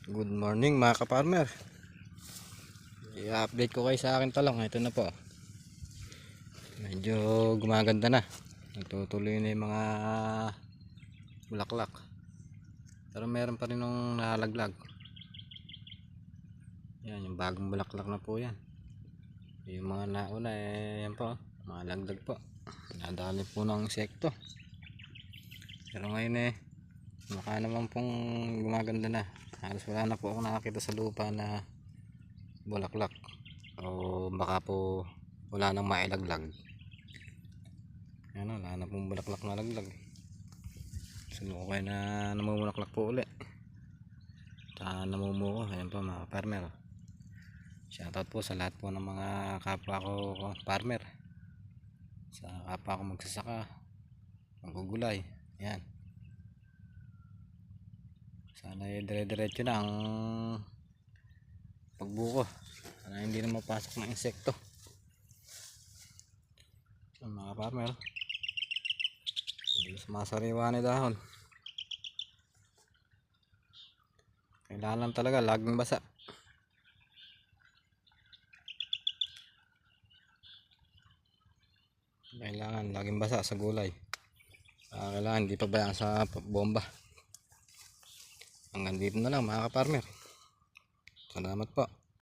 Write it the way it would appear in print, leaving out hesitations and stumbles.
Good morning mga ka-farmer. I-update ko kayo sa akin talong. Ito na po. Medyo gumaganda na. Natutuloy na yung mga bulaklak. Pero meron pa rin nung nalalaglag. Yan, yung bagong bulaklak na po yan. Yung mga nauna yan po. Mga laglag po. Nadali po ng insekto. Pero ngayon mukha naman pong gumaganda na. Halos wala na po ako nakakita sa lupa na bulaklak, o baka po wala nang mailaglag. Ano, wala na pong bulaklak na laglag. Sumukay na namumulaklak po uli. Namumuo. Ayan po mga farmer. Shoutout po sa lahat po ng mga kapwa ko farmer, sa kapwa ko magsasaka, magugulay. Ayan, sana dire-diretso na ang pagbuko, sana hindi na mapasok ng insekto. So, mga farmer, hindi sumasariwa ni dahon. Kailangan talaga laging basa. Kailangan laging basa sa gulay. Kailangan hindi pa bayaan sa bomba. Hanggang dito na lang mga ka-farmer. Salamat po.